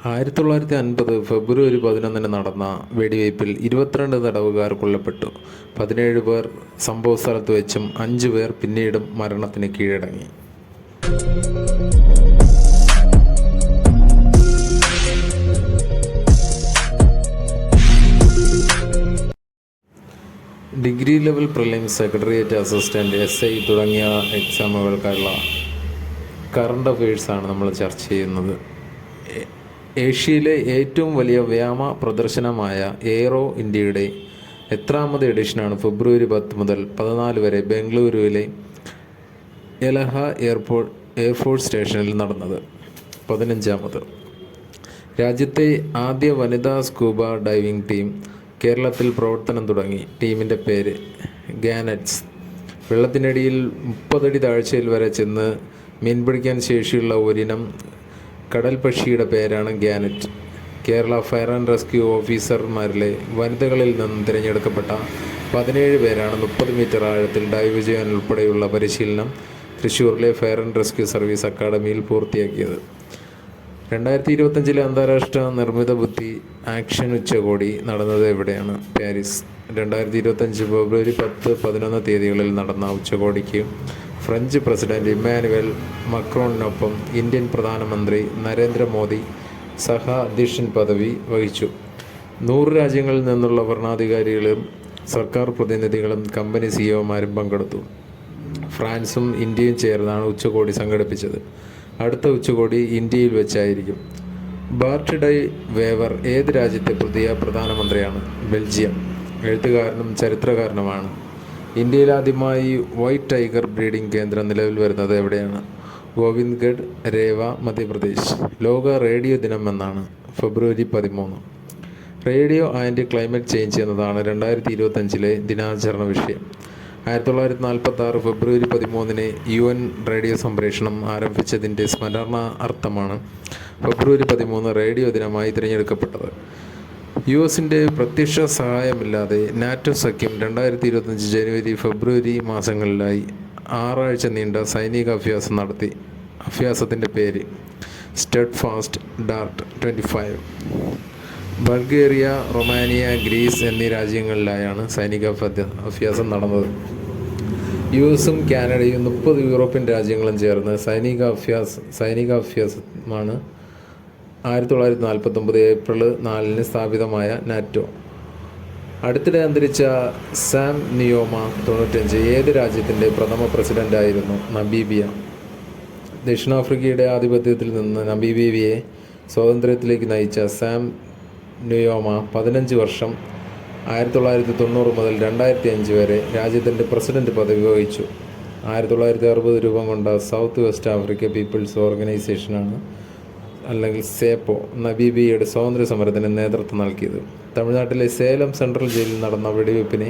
1950 ഫെബ്രുവരി 11 നടന്ന വെടിവയ്പിൽ 22 തടവുകാർ കൊല്ലപ്പെട്ടു. 17 പേർ സംഭവസ്ഥലത്ത് വെച്ചും 5 പേർ പിന്നീടും മരണത്തിന് കീഴടങ്ങി. Degree level prelims, secretariat assistant, SI തുടങ്ങിയ എക്സാമുകൾക്കുള്ള കറണ്ട് അഫയേഴ്സാണ് നമ്മൾ ചർച്ച ചെയ്യുന്നത്. ഏഷ്യയിലെ ഏറ്റവും വലിയ വ്യോമ പ്രദർശനമായ എയ്റോ ഇന്ത്യയുടെ എത്രാമത് എഡിഷനാണ് ഫെബ്രുവരി 10 മുതൽ 14 വരെ ബംഗളൂരുവിലെ യലഹ എയർഫോഴ്സ് സ്റ്റേഷനിൽ നടന്നത്? 15ാമത്. രാജ്യത്തെ ആദ്യ വനിതാ സ്കൂബ ഡൈവിംഗ് ടീം കേരളത്തിൽ പ്രവർത്തനം തുടങ്ങി. ടീമിൻ്റെ പേര് ഗാനറ്റ്സ്. വെള്ളത്തിനടിയിൽ 30 അടി താഴ്ചയിൽ വരെ ചെന്ന് മീൻപിടിക്കാൻ ശേഷിയുള്ള ഒരിനം കടൽ പക്ഷിയുടെ പേരാണ് gannet. Kerala fire and rescue ഓഫീസർമാരിലെ വനിതകളിൽ നിന്നും തിരഞ്ഞെടുക്കപ്പെട്ട 17 പേരാണ് 30 മീറ്റർ ആഴത്തിൽ ഡൈവ് ചെയ്യാൻ ഉൾപ്പെടെയുള്ള പരിശീലനം തൃശ്ശൂരിലെ ഫയർ ആൻഡ് റെസ്ക്യൂ സർവീസ് അക്കാഡമിയിൽ പൂർത്തിയാക്കിയത്. 2025 അന്താരാഷ്ട്ര നിർമ്മിത ബുദ്ധി ആക്ഷൻ ഉച്ചകോടി നടന്നത് എവിടെയാണ്? പാരീസ്. 2025 ഫെബ്രുവരി 10, 11 തീയതികളിൽ നടന്ന ഉച്ചകോടിക്ക് ഫ്രഞ്ച് പ്രസിഡന്റ് ഇമ്മാനുവൽ മക്രോണിനൊപ്പം ഇന്ത്യൻ പ്രധാനമന്ത്രി നരേന്ദ്രമോദി സഹ അധ്യക്ഷൻ പദവി വഹിച്ചു. 100 രാജ്യങ്ങളിൽ നിന്നുള്ള ഭരണാധികാരികളും സർക്കാർ പ്രതിനിധികളും കമ്പനി സിഇഒമാരും പങ്കെടുത്തു. ഫ്രാൻസും ഇന്ത്യയും ചേർന്നാണ് ഉച്ചകോടി സംഘടിപ്പിച്ചത്. അടുത്ത ഉച്ചകോടി ഇന്ത്യയിൽ വെച്ചായിരിക്കും. ബാർട്ട് ഡൈ വേവർ ഏത് രാജ്യത്തെ പുതിയ പ്രധാനമന്ത്രിയാണ്? ബെൽജിയം. എഴുത്തുകാരനും ചരിത്രകാരനുമാണ്. ഇന്ത്യയിൽ ആദ്യമായി വൈറ്റ് ടൈഗർ ബ്രീഡിംഗ് കേന്ദ്രം നിലവിൽ വരുന്നത് എവിടെയാണ്? ഗോവിന്ദ്ഗഡ്, രേവ, മധ്യപ്രദേശ്. ലോക റേഡിയോ ദിനം എന്നാണ്? ഫെബ്രുവരി 13. റേഡിയോ ആൻഡ് ക്ലൈമറ്റ് ചേഞ്ച് എന്നതാണ് 2025 ദിനാചരണ വിഷയം. 1946 ഫെബ്രുവരി 13 UN റേഡിയോ സംപ്രേഷണം ആരംഭിച്ചതിൻ്റെ സ്മരണാർത്ഥമാണ് ഫെബ്രുവരി 13 റേഡിയോ ദിനമായി തിരഞ്ഞെടുക്കപ്പെട്ടത്. US-ൻ്റെ പ്രത്യക്ഷ സഹായമില്ലാതെ നാറ്റോ സഖ്യം 2025 ജനുവരി ഫെബ്രുവരി മാസങ്ങളിലായി 6 ആഴ്ച നീണ്ട സൈനിക അഭ്യാസം നടത്തി. അഭ്യാസത്തിൻ്റെ പേര് steadfast dart 25. Bulgaria, Romania, Greece എന്നീ രാജ്യങ്ങളിലായാണ് സൈനിക അഭ്യാസം നടന്നത്. US-ഉം കാനഡയും 30 യൂറോപ്യൻ രാജ്യങ്ങളും ചേർന്ന് സൈനികാഭ്യാസമാണ് 1949 ഏപ്രിൽ 4 സ്ഥാപിതമായ നാറ്റോ. അടുത്തിടെ അന്തരിച്ച സാം നിയോമ 95 ഏത് രാജ്യത്തിൻ്റെ പ്രഥമ പ്രസിഡൻ്റായിരുന്നു? നമീബിയ. ദക്ഷിണാഫ്രിക്കയുടെ ആധിപത്യത്തിൽ നിന്ന് നമീബിയയെ സ്വാതന്ത്ര്യത്തിലേക്ക് നയിച്ച സാം നിയോമ 15 വർഷം 1990 മുതൽ 2005 വരെ രാജ്യത്തിൻ്റെ പ്രസിഡന്റ് പദവി വഹിച്ചു. 1960 രൂപം കൊണ്ട സൗത്ത് വെസ്റ്റ് ആഫ്രിക്ക പീപ്പിൾസ് ഓർഗനൈസേഷനാണ് അല്ലെങ്കിൽ സേപ്പോ നമീബിയയുടെ സ്വാതന്ത്ര്യ സമരത്തിന് നേതൃത്വം നൽകിയത്. തമിഴ്നാട്ടിലെ സേലം സെൻട്രൽ ജയിലിൽ നടന്ന വെടിവയ്പ്പിന്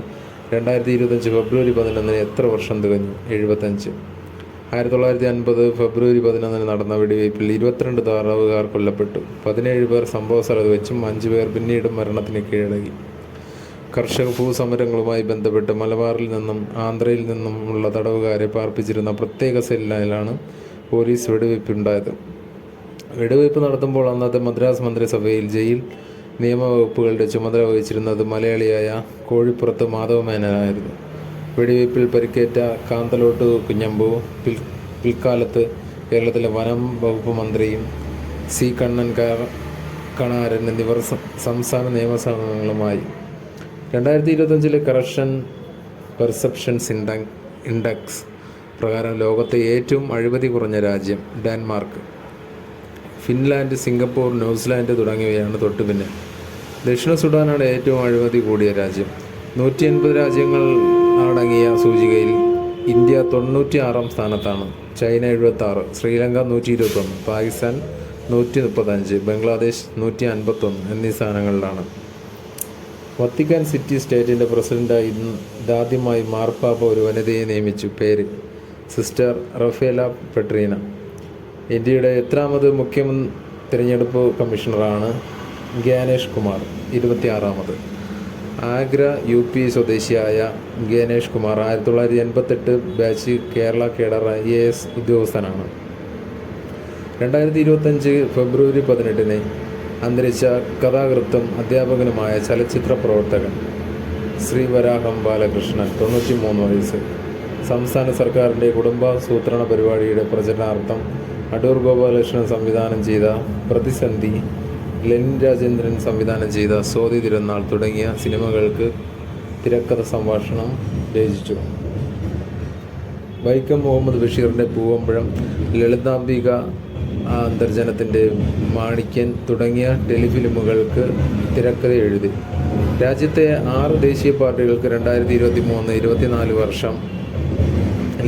2025 ഫെബ്രുവരി 11 എത്ര വർഷം തികഞ്ഞു? 75. 1950 ഫെബ്രുവരി 11 നടന്ന വെടിവയ്പിൽ 22 തടവുകാർ കൊല്ലപ്പെട്ടു. 17 പേർ സംഭവസ്ഥലത്ത് വെച്ചും 5 പേർ പിന്നീടും മരണത്തിന് കീഴടങ്ങി. കർഷക ഭൂസമരങ്ങളുമായി ബന്ധപ്പെട്ട് മലബാറിൽ നിന്നും ആന്ധ്രയിൽ നിന്നുമുള്ള തടവുകാരെ പാർപ്പിച്ചിരുന്ന പ്രത്യേക സെല്ലിലാണ് പോലീസ് വെടിവയ്പുണ്ടായത്. വെടിവയ്പ് നടത്തുമ്പോൾ അന്നത്തെ മദ്രാസ് മന്ത്രിസഭയിൽ ജയിൽ നിയമവകുപ്പുകളുടെ ചുമതല വഹിച്ചിരുന്നത് മലയാളിയായ കോഴിപ്പുറത്ത് മാധവമേനോനായിരുന്നു. വെടിവയ്പിൽ പരിക്കേറ്റ കാന്തലോട്ട് കുഞ്ഞമ്പു പിൽക്കാലത്ത് കേരളത്തിലെ വനം വകുപ്പ് മന്ത്രിയും സി കണ്ണൻ എന്നിവർ സംസ്ഥാന നിയമസംഘങ്ങളുമായി. 2025 കറപ്ഷൻ പെർസെപ്ഷൻസ് ഇൻഡെക്സ് പ്രകാരം ലോകത്തെ ഏറ്റവും അഴിമതി കുറഞ്ഞ രാജ്യം ഡെൻമാർക്ക്. ഫിൻലാൻഡ്, സിംഗപ്പൂർ, ന്യൂസിലാൻഡ് തുടങ്ങിയവയാണ് തൊട്ടുപിന്നിൽ. ദക്ഷിണ സുഡാനാണ് ഏറ്റവും അഴിമതി കൂടിയ രാജ്യം. 180 രാജ്യങ്ങൾ അടങ്ങിയ സൂചികയിൽ ഇന്ത്യ 96ാം സ്ഥാനത്താണ്. ചൈന 76, ശ്രീലങ്ക 121, പാകിസ്ഥാൻ 135, ബംഗ്ലാദേശ് 151 എന്നീ സ്ഥാനങ്ങളിലാണ്. വത്തിക്കാൻ സിറ്റി സ്റ്റേറ്റിൻ്റെ പ്രസിഡൻ്റായി ഇതാദ്യമായി മാർപ്പാപ്പ ഒരു വനിതയെ നിയമിച്ചു. പേര് സിസ്റ്റർ റഫേല പെട്രീന. ഇന്ത്യയുടെ എത്രാമത് മുഖ്യ തിരഞ്ഞെടുപ്പ് കമ്മീഷണറാണ്? ഗ്യാനേഷ് കുമാർ. 26ാമത്. ആഗ്ര UP സ്വദേശിയായ Gyanesh Kumar 1988 batch Kerala cadre IAS ഉദ്യോഗസ്ഥനാണ്. 2025 ഫെബ്രുവരി 18 അന്തരിച്ച കഥാകൃത്തും അധ്യാപകനുമായ ചലച്ചിത്ര പ്രവർത്തകൻ ശ്രീവരാഹം ബാലകൃഷ്ണൻ 93 വയസ്സ്. സംസ്ഥാന സർക്കാരിൻ്റെ കുടുംബാസൂത്രണ പരിപാടിയുടെ പ്രചരണാർത്ഥം അടൂർ ഗോപാലകൃഷ്ണൻ സംവിധാനം ചെയ്ത പ്രതിസന്ധി, ലെനിൻ രാജേന്ദ്രൻ സംവിധാനം ചെയ്ത സ്വാതി തിരുനാൾ തുടങ്ങിയ സിനിമകൾക്ക് തിരക്കഥ സംഭാഷണം രചിച്ചു. വൈക്കം മുഹമ്മദ് ബഷീറിൻ്റെ പൂവമ്പഴം, ലളിതാംബിക അന്തർജനത്തിൻ്റെ മാണിക്യൻ തുടങ്ങിയ ടെലിഫിലിമുകൾക്ക് തിരക്കഥ എഴുതി. രാജ്യത്തെ 6 ദേശീയ പാർട്ടികൾക്ക് 2023-24 വർഷം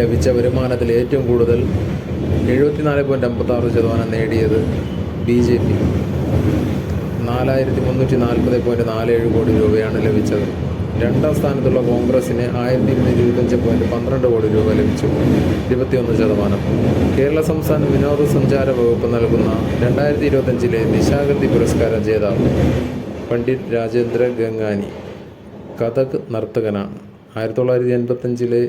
ലഭിച്ച വരുമാനത്തിൽ ഏറ്റവും കൂടുതൽ 74.56% നേടിയത് BJP. 4340.47 കോടി രൂപയാണ് ലഭിച്ചത്. രണ്ടാം സ്ഥാനത്തുള്ള കോൺഗ്രസിന് 1225.12 കോടി രൂപ ലഭിച്ചു, 21%. കേരള സംസ്ഥാന വിനോദസഞ്ചാര വകുപ്പ് നൽകുന്ന 2025 നിശാഗന്ധി പുരസ്കാര ജേതാവ് പണ്ഡിറ്റ് രാജേന്ദ്ര ഗംഗാനി കഥക് നർത്തകനാണ്. 1985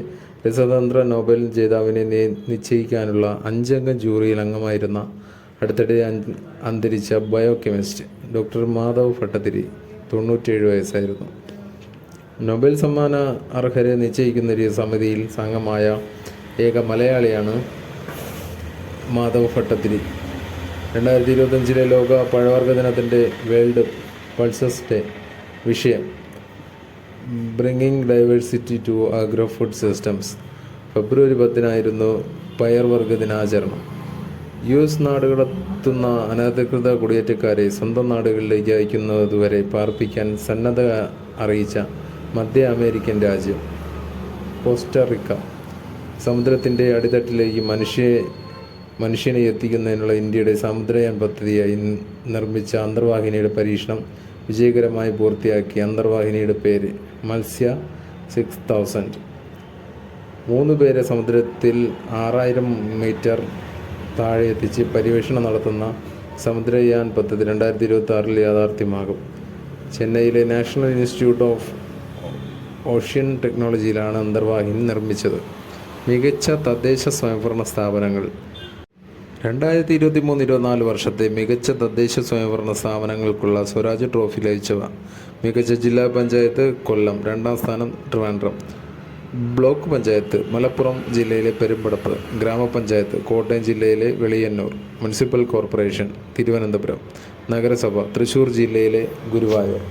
രസതന്ത്ര നോബൽ ജേതാവിനെ നിശ്ചയിക്കാനുള്ള 5-അംഗ ജൂറിയിൽ അംഗമായിരുന്ന അടുത്തിടെ അന്തരിച്ച ബയോകെമിസ്റ്റ് ഡോക്ടർ മാധവ് ഭട്ടതിരി 97 വയസ്സായിരുന്നു. നൊബേൽ സമ്മാന അർഹരെ നിശ്ചയിക്കുന്ന ഒരു സമിതിയിൽ അംഗമായ ഏക മലയാളിയാണ് മാധവ് ഭട്ടതിരി. 2025 ലോക പഴവർഗ്ഗ ദിനത്തിൻ്റെ വേൾഡ് പൾസസ് ഡേ വിഷയം bringing diversity to agro food systems. ഫെബ്രുവരി 10 പയർവർഗ്ഗ ദിനാചരണം. US നാടുകടത്തുന്ന അനധികൃത കുടിയേറ്റക്കാരെ സ്വന്തം നാടുകളിലേക്ക് അയക്കുന്നതുവരെ പാർപ്പിക്കാൻ സന്നദ്ധ അറിയിച്ച മധ്യ അമേരിക്കൻ രാജ്യം കോസ്റ്ററിക്ക. സമുദ്രത്തിൻ്റെ അടിത്തട്ടിലേക്ക് മനുഷ്യനെ എത്തിക്കുന്നതിനുള്ള ഇന്ത്യയുടെ സമുദ്രയാൻ പദ്ധതിയായി നിർമ്മിച്ച അന്തർവാഹിനിയുടെ പരീക്ഷണം വിജയകരമായി പൂർത്തിയാക്കി. അന്തർവാഹിനിയുടെ പേര് മത്സ്യ 6000. 3 പേരെ സമുദ്രത്തിൽ 6000 മീറ്റർ താഴെ എത്തിച്ച് പര്യവേഷണം നടത്തുന്ന സമുദ്രയാൻ പദ്ധതി 2026 യാഥാർത്ഥ്യമാകും. ചെന്നൈയിലെ നാഷണൽ ഇൻസ്റ്റിറ്റ്യൂട്ട് ഓഫ് ഓഷ്യൻ ടെക്നോളജിയിലാണ് അന്തർവാഹിനി നിർമ്മിച്ചത്. മികച്ച തദ്ദേശ സ്വയംഭരണ സ്ഥാപനങ്ങൾ. 2023-24 വർഷത്തെ മികച്ച തദ്ദേശ സ്വയംഭരണ സ്ഥാപനങ്ങൾക്കുള്ള സ്വരാജ് ട്രോഫി ലഭിച്ചവ: മികച്ച ജില്ലാ പഞ്ചായത്ത് കൊല്ലം, 2ാം സ്ഥാനം ട്രിവാൻഡ്രം. ബ്ലോക്ക് പഞ്ചായത്ത് മലപ്പുറം ജില്ലയിലെ പെരുമ്പടപ്പ്, ഗ്രാമപഞ്ചായത്ത് കോട്ടയം ജില്ലയിലെ വെളിയന്നൂർ, മുനിസിപ്പൽ കോർപ്പറേഷൻ തിരുവനന്തപുരം, നഗരസഭ തൃശ്ശൂർ ജില്ലയിലെ ഗുരുവായൂർ.